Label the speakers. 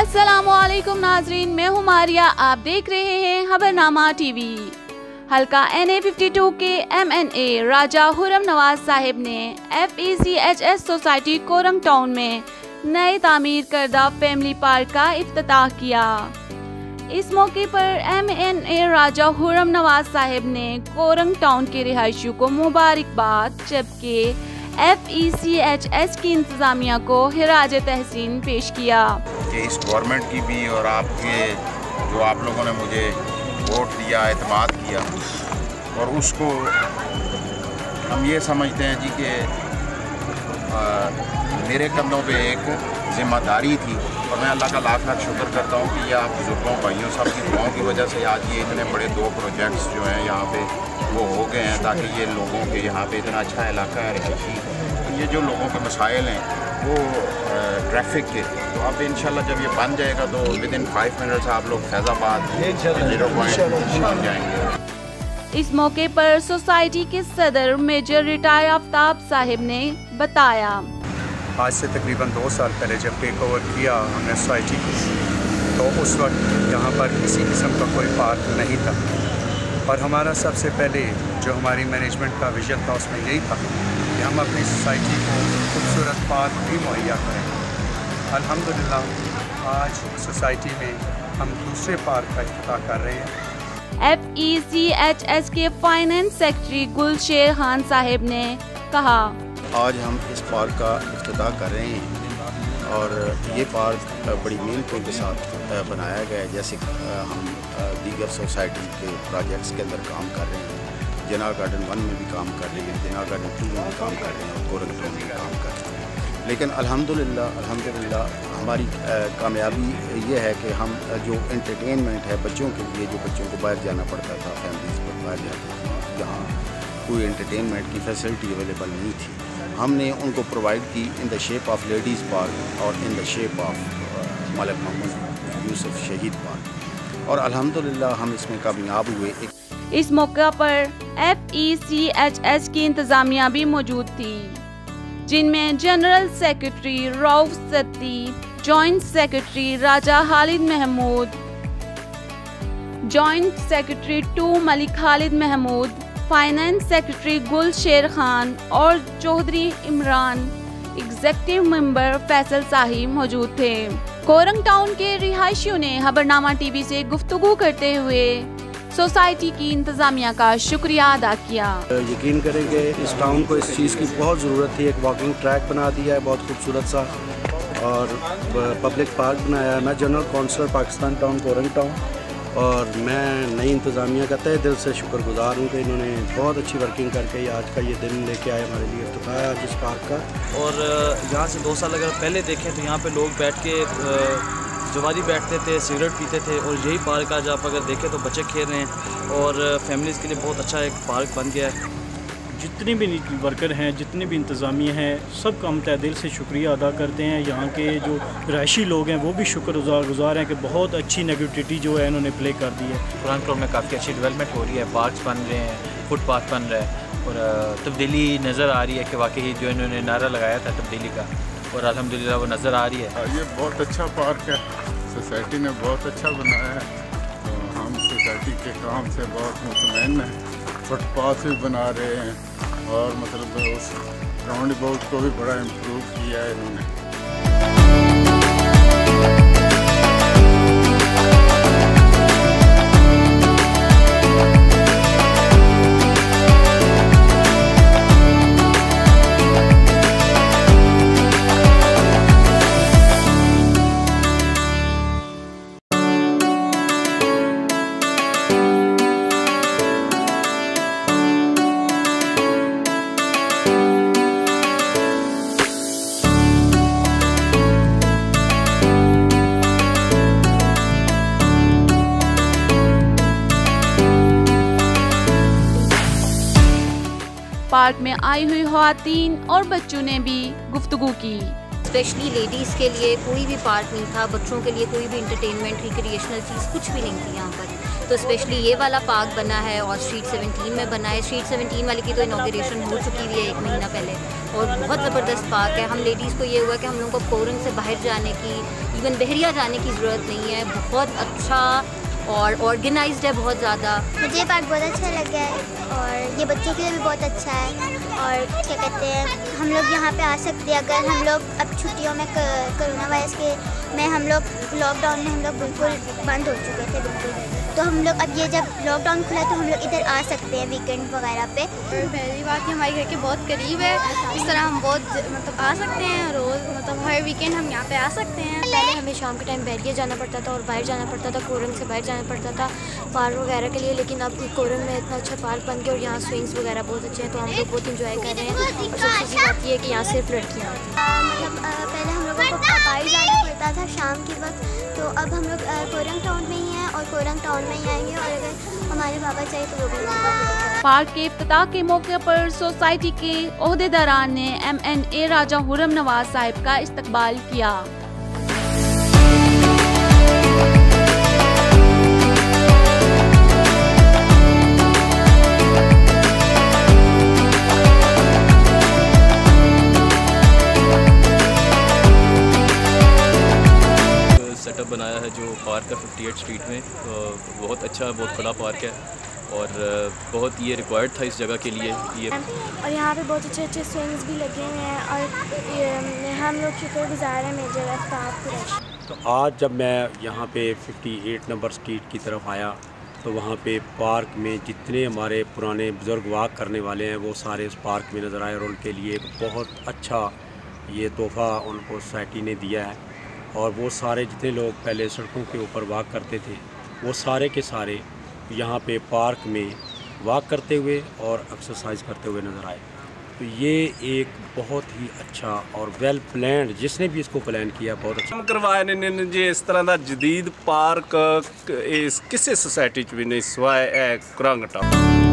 Speaker 1: अस्सलामुअलैकुम नाजरीन, मैं हूँ मारिया। आप देख रहे हैं खबरनामा टीवी। हल्का NA 52 के MNA राजा हुर्रम नवाज साहिब ने FECHS सोसाइटी कोरंग टाउन में नए तामीर करदा फैमिली पार्क का इफ्तिताह किया। इस मौके पर MNA राजा हुर्रम नवाज साहिब ने कोरंग टाउन के रिहायशियों को मुबारकबाद, जबकि FECHS की इंतजामिया को खिराज तहसीन पेश किया।
Speaker 2: कि इस गवर्नमेंट की भी और आपके जो आप लोगों ने मुझे वोट दिया, एतमाद किया, और उसको हम ये समझते हैं जी कि मेरे कंधों पे एक ज़िम्मेदारी थी, और मैं अल्लाह का लाख लाख शुक्र करता हूँ कि ये आप बुजुर्गों भाइयों सब की दुआओं की वजह से आज ये इतने बड़े 2 प्रोजेक्ट्स जो हैं यहाँ पे वो हो गए हैं, ताकि ये लोगों के यहाँ पे इतना अच्छा इलाका है रहायशी, तो ये जो लोगों के मसाइल हैं वो ट्रैफिक के, तो अब इंशाल्लाह जब ये बन जाएगा तो विदिन 5 मिनट्स आप लोग फैज़ाबाद 0 पॉइंट पहुँच जाएंगे।
Speaker 1: इस मौके पर सोसाइटी के सदर मेजर रिटायर आफ्ताब साहिब ने बताया,
Speaker 3: आज से तकरीबन 2 साल पहले जब टेक ओवर किया हमने सोसाइटी को, तो उस वक्त यहाँ पर किसी किस्म का कोई पार्क नहीं था, और हमारा सबसे पहले जो हमारी मैनेजमेंट का विजन था उसमें यही था कि हम अपनी सोसाइटी को खूबसूरत पार्क भी मुहैया करें। अल्हम्दुलिल्लाह आज सोसाइटी में हम दूसरे पार्क का इफ्तिताह कर रहे हैं।
Speaker 1: FECHS के फाइनेंस सेक्रेटरी गुलशेर खान साहिब ने कहा,
Speaker 4: आज हम इस पार्क का इफ्तिताह कर रहे हैं, और ये पार्क बड़ी मेहनतों के साथ बनाया गया है। जैसे हम दीगर सोसाइटी के प्रोजेक्ट्स के अंदर काम कर रहे हैं, जिना गार्डन 1 में भी काम कर रहे हैं, जिना गार्डन 2 में भी काम कर रहे हैं, और कोरंग टाउन में काम कर रहे हैं। लेकिन अल्हम्दुलिल्लाह हमारी कामयाबी ये है कि हम जो एंटरटेनमेंट है बच्चों के लिए, जो बच्चों को बाहर जाना पड़ता था, फैमिलीज पर बाहर जाती थी, जहाँ कोई एंटरटेनमेंट की फैसिलिटी अवेलेबल नहीं थी, हमने उनको प्रोवाइड की in the shape of ladies park और in the shape of Malik Mohammad Yusuf Shaheed park, और अल्हम्दुलिल्लाह हम इसमें कामयाब हुए।
Speaker 1: इस मौके पर FECHS की इंतजामिया भी मौजूद थी, जिनमें general secretary Rauf Satti, joint secretary Raja Khalid Mahmood, joint secretary 2 Malik Khalid Mahmood, finance secretary Gulsher Khan और चौधरी इमरान, एग्जीक्यूटिव मेंबर फैसल साहिब मौजूद थे। कोरंग टाउन के रिहायशियों ने खबरनामा टीवी से गुफ्तगू करते हुए सोसाइटी की इंतजामिया का शुक्रिया अदा किया।
Speaker 5: यकीन करेंगे इस टाउन को इस चीज़ की बहुत ज़रूरत थी। एक वॉकिंग ट्रैक बना दिया है बहुत खूबसूरत सा, और पब्लिक पार्क बनाया है। मैं general councillor Pakistan town Korang town, और मैं नई इंतज़ामिया का तहे दिल से शुक्रगुजार हूँ कि इन्होंने बहुत अच्छी वर्किंग करके आज का ये दिन लेके आए हमारे लिए, इफ्तिताह है आज इस पार्क का।
Speaker 6: और यहाँ से 2 साल अगर पहले देखें तो यहाँ पे लोग बैठ के जवारी बैठते थे, सिगरेट पीते थे, और यही पार्क आज आप अगर देखें तो बच्चे खेल रहे हैं, और फैमिलीज़ के लिए बहुत अच्छा एक पार्क बन गया है।
Speaker 7: जितने भी वर्कर हैं, जितने भी इंतज़ामिया हैं, सबका हम तहे दिल से शुक्रिया अदा करते हैं। यहाँ के जो रहायशी लोग हैं वो भी शुक्रगुजार हैं कि बहुत अच्छी नेगेटिविटी जो है इन्होंने प्ले कर दी है।
Speaker 8: कोरंग टाउन में काफ़ी अच्छी डेवलपमेंट हो रही है, पार्क्स बन रहे हैं, फुटपाथ बन रहा है, और तब्दीली नज़र आ रही है कि वाकई जो इन्होंने नारा लगाया था तब्दीली का, और अल्हम्दुलिल्लाह वो नज़र आ रही है।
Speaker 2: ये बहुत अच्छा पार्क है, सोसाइटी ने बहुत अच्छा बनाया है, तो हम सोसाइटी के काम से बहुत मुतमईन हैं। फुटपाथ भी बना रहे हैं, और मतलब उस राउंड अबाउट को भी बड़ा इम्प्रूव किया है इन्होंने।
Speaker 1: पार्क में आई हुई ख्वातीन और बच्चों ने भी गुफ्तगू की।
Speaker 9: स्पेशली लेडीज़ के लिए कोई भी पार्क नहीं था, बच्चों के लिए कोई भी इंटरटेनमेंट रिक्रिएशनल चीज़ कुछ भी नहीं थी यहाँ पर। तो स्पेशली ये वाला पार्क बना है और स्ट्रीट 17 में बना है। स्ट्रीट 17 वाले की तो इनॉग्रेशन हो चुकी हुई है 1 महीना पहले और बहुत ज़बरदस्त पार्क है। हम लेडीज़ को ये हुआ कि हम लोगों को कोरंग से बाहर जाने की, इवन बहरिया जाने की ज़रूरत नहीं है। बहुत अच्छा और ऑर्गेनाइज्ड है बहुत ज़्यादा।
Speaker 10: मुझे ये पार्क बहुत अच्छा लगा है और ये बच्चों के लिए भी बहुत अच्छा है। और क्या कहते हैं, हम लोग यहाँ पे आ सकते हैं अगर हम लोग अब छुट्टियों में कोरोना वायरस के में हम लोग लॉकडाउन में हम लोग बिल्कुल बंद हो चुके थे बिल्कुल, तो हम लोग अब ये जब लॉकडाउन खुला तो हम लोग इधर आ सकते हैं वीकेंड वगैरह पे।
Speaker 11: पहली बात कि हमारे घर के बहुत करीब है, इस तरह हम बहुत मतलब आ सकते हैं रोज़, मतलब हर वीकेंड हम यहाँ पे आ सकते हैं।
Speaker 10: पहले हमें शाम के टाइम बहरिया जाना पड़ता था और बाहर जाना पड़ता था, कोरंग से बाहर जाना पड़ता था पार्क वगैरह के लिए, लेकिन अब कोरंग में इतना अच्छा पार्क बन गया और यहाँ स्विंग्स वगैरह बहुत अच्छे हैं, तो हम लोग बहुत इंजॉय कर रहे हैं। और सबसे अच्छी बात ये है कि यहाँ सिर्फ लड़कियाँ आती हैं। मतलब पहले हम लोगों को बाहर जाना पड़ता था शाम के वक्त, तो अब हम लोग कोरंग टाउन में ही हैं और कोरंग टाउन में ही आएंगे और अगर हमारे बाबा चाहिए तो वो भी।
Speaker 1: पार्क के इफ्तिताह के मौके पर सोसाइटी के ओहदेदारान ने MNA राजा हुर्रम नवाज साहिब का इस्तकबाल किया।
Speaker 12: सेटअप बनाया है जो पार्क का 58 स्ट्रीट में, बहुत अच्छा बहुत बड़ा पार्क है और बहुत ये रिक्वायर्ड था इस जगह के लिए ये।
Speaker 10: और यहाँ पे बहुत अच्छे अच्छे स्विंग्स भी लगे हुए हैं और हम लोग शुक्रगुजार हैं मेजर आफ्ताब कुरैशी।
Speaker 5: तो आज जब मैं यहाँ पे 58 नंबर स्ट्रीट की तरफ आया तो वहाँ पे पार्क में जितने हमारे पुराने बुज़ुर्ग वाक करने वाले हैं वो सारे उस पार्क में नज़र आए और उनके लिए एक बहुत अच्छा ये तोहफ़ा उनको सोसाइटी ने दिया है। और वो सारे जितने लोग पहले सड़कों के ऊपर वॉक करते थे वो सारे के सारे यहाँ पे पार्क में वॉक करते हुए और एक्सरसाइज करते हुए नज़र आए। तो ये एक बहुत ही अच्छा और वेल प्लान्ड, जिसने भी इसको प्लान किया बहुत अच्छा
Speaker 13: करवाया ने जे इस तरह का जदीद पार्क इस किसी सोसाइटी भी नहीं सिवाय कोरंग टाउन।